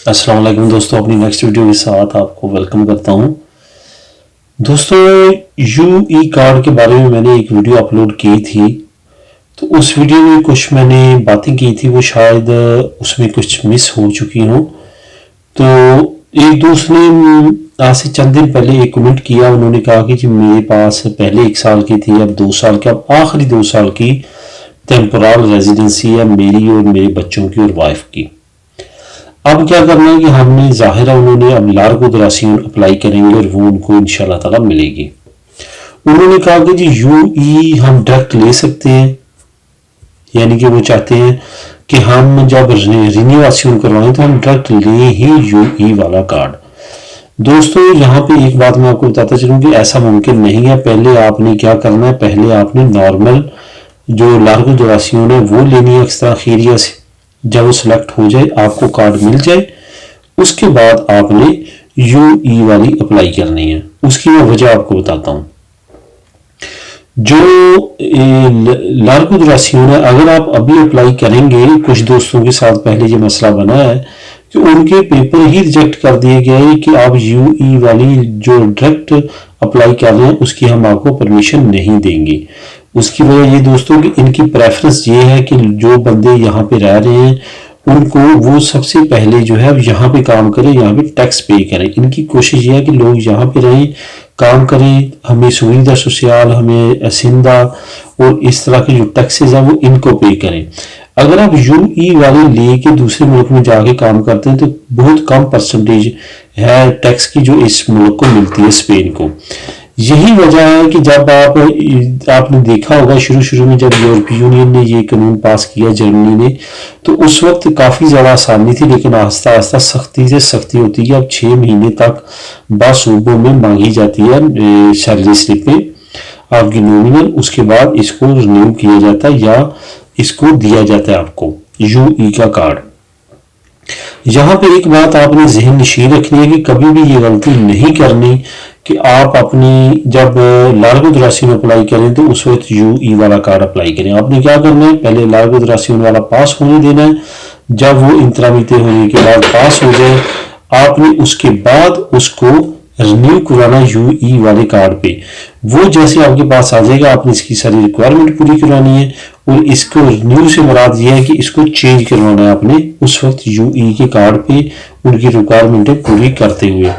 अस्सलाम वालेकुम दोस्तों, अपनी नेक्स्ट वीडियो के साथ आपको वेलकम करता हूं। दोस्तों, यूई कार्ड के बारे में मैंने एक वीडियो अपलोड की थी। तो उस वीडियो में कुछ मैंने बातें की थी, वो शायद उसमें कुछ मिस हो चुकी हों। तो एक दोस्त ने आज से चंद दिन पहले एक कमेंट किया। उन्होंने कहा कि जी मेरे पास पहले 1 साल की थी, अब 2 साल की, अब आखिरी 2 साल की टेम्पोरल रेजिडेंसी है मेरी और मेरे बच्चों की और वाइफ की। अब क्या करना है कि हमने ज़ाहिर है उन्होंने अब लार्गो दरासियन अप्लाई करेंगे और वो उनको इंशाल्लाह ताला मिलेगी। उन्होंने कहा कि जी यूई हम डायरेक्ट ले सकते हैं, यानी कि वो चाहते हैं कि हम जब रिन्यूएशन करवाएं तो हम डायरेक्ट ले ही यूई वाला कार्ड। दोस्तों, यहाँ पे एक बात मैं आपको बताता चलूँ कि ऐसा मुमकिन नहीं है। पहले आपने क्या करना है, पहले आपने नॉर्मल जो लार्गो दरासियन है वो लेनी है एक्स्ट्रा खीरिया से। जब वो सिलेक्ट हो जाए, आपको कार्ड मिल जाए, उसके बाद आपने यूई वाली अप्लाई करनी है। उसकी मैं वजह आपको बताता हूं। जो लार्गो दरासियन है, अगर आप अभी अप्लाई करेंगे, कुछ दोस्तों के साथ पहले ये मसला बना है कि उनके पेपर ही रिजेक्ट कर दिए गए कि आप यूई वाली जो डायरेक्ट अप्लाई कर रहे हैं उसकी हम आपको परमिशन नहीं देंगे। उसकी वजह ये दोस्तों कि इनकी प्रेफरेंस ये है कि जो बंदे यहाँ पे रह रहे हैं उनको वो सबसे पहले जो है यहाँ पे काम करें, यहाँ पे टैक्स पे करें। इनकी कोशिश ये है कि लोग यहाँ पे रहें, काम करें, हमें सुविधा सोशल, हमें असिंदा और इस तरह के जो टैक्सेस हैं वो इनको पे करें। अगर आप यूई वाले लेके दूसरे मुल्क में जाके काम करते हैं तो बहुत कम परसेंटेज है टैक्स की जो इस मुल्क को मिलती है, स्पेन को। यही वजह है कि जब आपने देखा होगा शुरू शुरू में जब यूरोपीय यूनियन ने ये कानून पास किया जर्मनी ने, तो उस वक्त काफ़ी ज़्यादा आसानी थी, लेकिन आहिस्ता आहिस्ता सख्ती से सख्ती होती है। अब 6 महीने तक 10 सूबों में मांगी जाती है सैलरी स्लिपें आपकी नॉमिनल। उसके बाद इसको रिन्यू किया जाता है या इसको दिया जाता है आपको यूई का कार्ड। यहाँ पे एक बात आपने जहन नशीन रखनी है कि कभी भी ये गलती नहीं करनी कि आप अपनी जब लार्गो दरासियन अप्लाई करें तो उस वक्त यूई वाला कार्ड अप्लाई करें। आपने क्या करना है, पहले लार्गो दरासियन वाला पास होने देना है। जब वो इंतरामीते होने के बाद पास हो जाए, आपने उसके बाद उसको रिन्यू करवाना यूई वाले कार्ड पे। वो जैसे आपके पास आ जाएगा, आपने इसकी सारी रिक्वायरमेंट पूरी करवानी है और इसको रिन्यू से मुराद ये है कि इसको चेंज करवाना है आपने उस वक्त यूई के कार्ड पे उनकी रिक्वायरमेंटें पूरी करते हुए।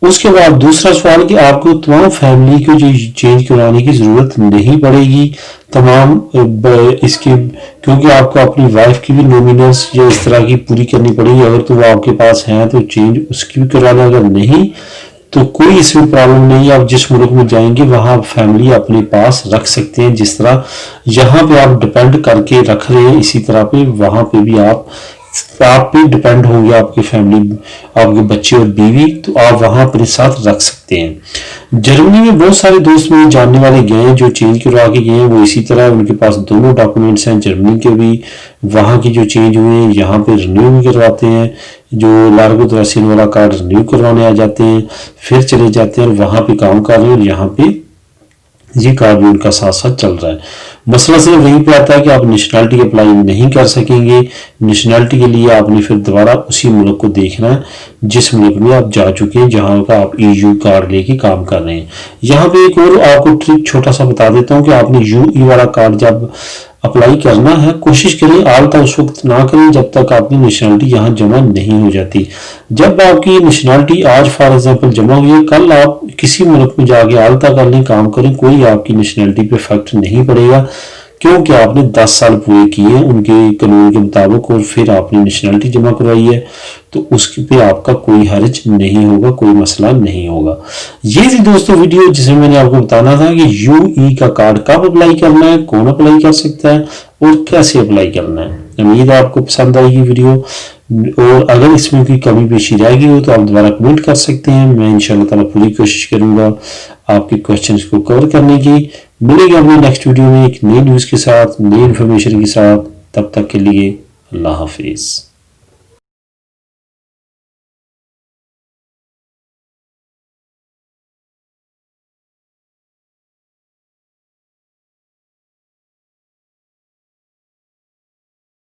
उसके बाद दूसरा सवाल कि आपको तमाम फैमिली को जो चेंज करवाने की ज़रूरत नहीं पड़ेगी तमाम इसके, क्योंकि आपको अपनी वाइफ की भी नॉमिनल्स या इस तरह की पूरी करनी पड़ेगी। अगर तो वो आपके पास हैं तो चेंज उसकी भी करवाना, अगर नहीं तो कोई इसमें प्रॉब्लम नहीं है। आप जिस मुल्क में जाएंगे वहां आप फैमिली अपने पास रख सकते हैं। जिस तरह यहाँ पे आप डिपेंड करके रख रहे हैं, इसी तरह पे वहां पे भी आप पे डिपेंड होंगे आपकी फैमिली, आपके बच्चे और बीवी, तो आप वहां अपने साथ रख सकते हैं। जर्मनी में बहुत सारे दोस्त मेरे जानने वाले गए हैं जो चेंज करवा के गए हैं, वो इसी तरह उनके पास दोनों डॉक्यूमेंट्स हैं, जर्मनी के भी, वहां के जो चेंज हुए हैं यहाँ पे रिन्यू भी करवाते हैं। जो लार्गो दरासियन वाला कार्ड रिन्यू करवाने आ जाते हैं, फिर चले जाते हैं और वहां पे काम कर रहे हैं और यहाँ पे ये कार्ड भी उनका साथ साथ चल रहा है। मसला सिर्फ वहीं पे आता है कि आप नेशनैलिटी अप्लाई नहीं कर सकेंगे। नेशनैलिटी के लिए आपने फिर दोबारा उसी मुल्क को देखना है जिस मुल्क में आप जा चुके हैं, जहां का आप ईयू कार्ड लेके काम कर रहे हैं। यहाँ पे एक और आपको ट्रिक छोटा सा बता देता हूँ कि आपने यूई वाला कार्ड जब अप्लाई करना है, कोशिश करें आलता उस वक्त ना करें जब तक आपकी नेशनैलिटी यहाँ जमा नहीं हो जाती। जब आपकी नेशनैलिटी आज फॉर एग्जांपल जमा हुई है, कल आप किसी मुल्क में जाके आलता कर लें, काम करें, कोई आपकी नेशनैलिटी पे इफेक्ट नहीं पड़ेगा, क्योंकि आपने 10 साल पूरे किए उनके कानून के मुताबिक और फिर आपने नेशनैलिटी जमा करवाई है, तो उसके पे आपका कोई हर्ज नहीं होगा, कोई मसला नहीं होगा। ये थी दोस्तों वीडियो जिसमें मैंने आपको बताना था कि यूई का कार्ड कब अप्लाई करना है, कौन अप्लाई कर सकता है और कैसे अप्लाई करना है। उम्मीद है आपको पसंद आएगी वीडियो, और अगर इसमें कोई कमी पेशी रह गई हो तो आप दोबारा कमेंट कर सकते हैं। मैं इंशाल्लाह ताला पूरी कोशिश करूंगा आपके क्वेश्चंस को कवर करने की। मिलेंगे अपने नेक्स्ट वीडियो में एक नई न्यूज़ के साथ, नई इन्फॉर्मेशन के साथ। तब तक के लिए अल्लाह हाफिज़।